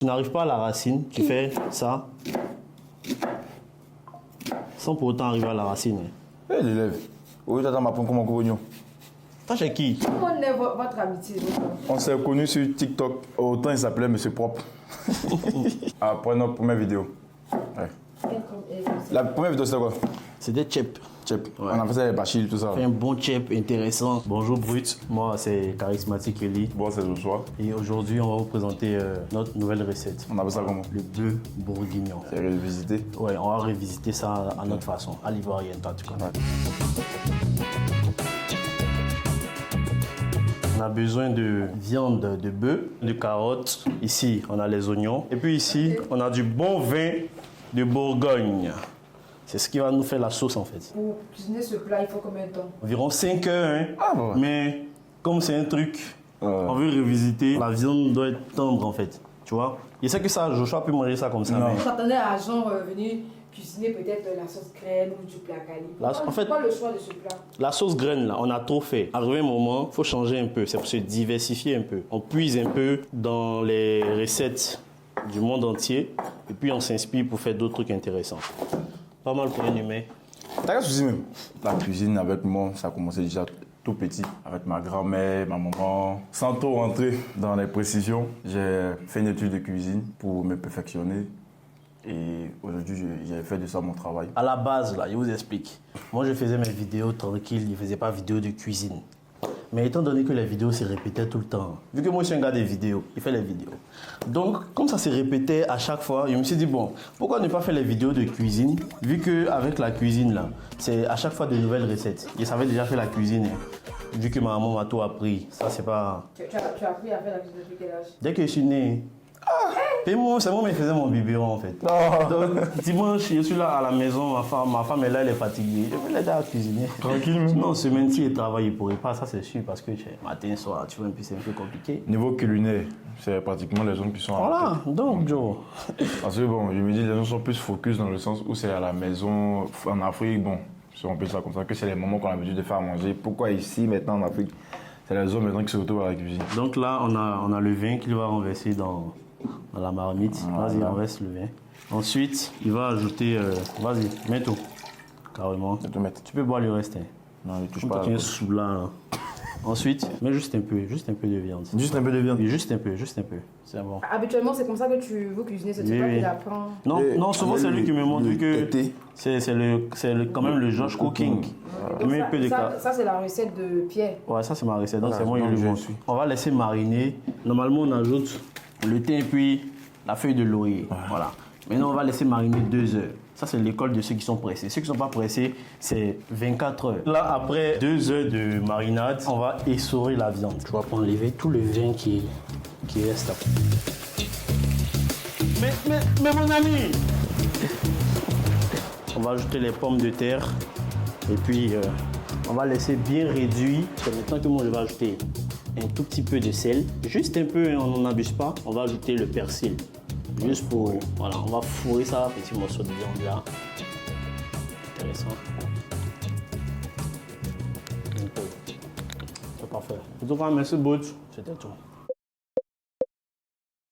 Tu n'arrives pas à la racine, tu fais ça, sans pour autant arriver à la racine. Eh, l'élève. Oui, t'attends m'apprendre comment couper l'oignon. Toi, chez qui? Comment est votre amitié? On s'est connus sur TikTok. Autant il s'appelait Monsieur Propre. Après notre première vidéo. Ouais. La première vidéo, c'était quoi? C'était Chep. Chep. Ouais. On a fait ça avec Bachil, tout ça. Fait un bon Chep intéressant. Bonjour Brut, moi c'est Charismatique Eli. Bon, c'est le soir. Et aujourd'hui, on va vous présenter notre nouvelle recette. On appelle ça comment? Le bœuf bourguignon. C'est revisité. Ouais, on va revisiter ça à notre façon, à l'ivoirienne, toi, tu connais. Ouais. On a besoin de viande de bœuf, de carottes. Ici, on a les oignons. Et puis ici, on a du bon vin de Bourgogne. C'est ce qui va nous faire la sauce en fait. Pour cuisiner ce plat, il faut combien de temps? Environ 5 heures. Hein. Ah bon. Mais comme c'est un truc, on veut revisiter. La viande doit être tendre en fait. Tu vois? Je sais que ça, Joshua peut manger ça comme ça. Non. Mais... Je m'attendais à Jean venir cuisiner peut-être la sauce crème ou du plat cali. Pourquoi le choix de ce plat? La sauce graine là, on a trop fait. Arrivé un moment, il faut changer un peu. C'est pour se diversifier un peu. On puise un peu dans les recettes du monde entier. Et puis on s'inspire pour faire d'autres trucs intéressants. Pas mal pour un humain. T'as qu'un souci même. La cuisine avec moi, ça a commencé déjà tout petit. Avec ma grand-mère, ma maman. Sans trop rentrer dans les précisions, j'ai fait une étude de cuisine pour me perfectionner. Et aujourd'hui, j'ai fait de ça mon travail. À la base, là, je vous explique. Moi, je faisais mes vidéos tranquilles. Je ne faisais pas vidéo de cuisine. Mais étant donné que les vidéos se répétaient tout le temps, vu que moi je suis un gars des vidéos, il fait les vidéos. Donc, comme ça se répétait à chaque fois, je me suis dit, bon, pourquoi ne pas faire les vidéos de cuisine, vu qu'avec la cuisine, là, c'est à chaque fois de nouvelles recettes. Je savais déjà faire la cuisine, hein. Vu que ma maman m'a tout appris. Ça, c'est pas... Tu as appris à faire la cuisine depuis quel âge? Dès que je suis né... Et moi, c'est moi qui faisais mon biberon en fait. Donc, dimanche, je suis là à la maison, ma femme est là, elle est fatiguée. Je vais l'aider à cuisiner. Tranquille, même. Non, semaine-ci, elle travaille, il ne pourrait pas, ça c'est sûr, parce que matin, soir, tu vois, un peu, c'est un peu compliqué. Niveau culinaire, c'est pratiquement les zones qui sont Voilà, donc Joe. Parce que bon, je me dis, les gens sont plus focus dans le sens où c'est à la maison, en Afrique, bon, si on peut dire ça comme ça, que c'est les moments qu'on a l'habitude de faire à manger. Pourquoi ici, maintenant, en Afrique, c'est les hommes maintenant qui se retrouvent à la cuisine. Donc là, on a le vin qu'il va renverser dans la marmite. Vas-y, renverse le vin. Ensuite, il va ajouter, vas-y, mets tout, carrément. Tu peux boire le reste. Hein. Non, il touche Comme pas. toi, tu es sous là. Ensuite, mets juste un peu de viande. Juste un peu de viande. Oui, juste un peu. C'est bon. Habituellement, c'est comme ça que vous cuisinez, c'est pas qu'il apprend. Non, souvent c'est lui qui me montre que c'est quand même le Josh Cooking. Ça, c'est la recette de Pierre. Ouais, ça c'est ma recette, donc c'est moi qui le montre. On va laisser mariner. Normalement, on ajoute le thym et puis la feuille de laurier. Voilà. Maintenant, on va laisser mariner 2 heures. Ça, c'est l'école de ceux qui sont pressés. Ceux qui ne sont pas pressés, c'est 24 heures. Là, après 2 heures de marinade, on va essorer la viande. Tu vas enlever tout le vin qui reste après. Mais mon ami! On va ajouter les pommes de terre. Et puis, on va laisser bien réduit. C'est maintenant que moi, je vais ajouter un tout petit peu de sel. Juste un peu, on n'en abuse pas. On va ajouter le persil. Juste pour... Voilà, on va fourrer ça, petit morceau de viande là. Intéressant. Un peu. C'est parfait. En tout cas, merci beaucoup. C'était tout.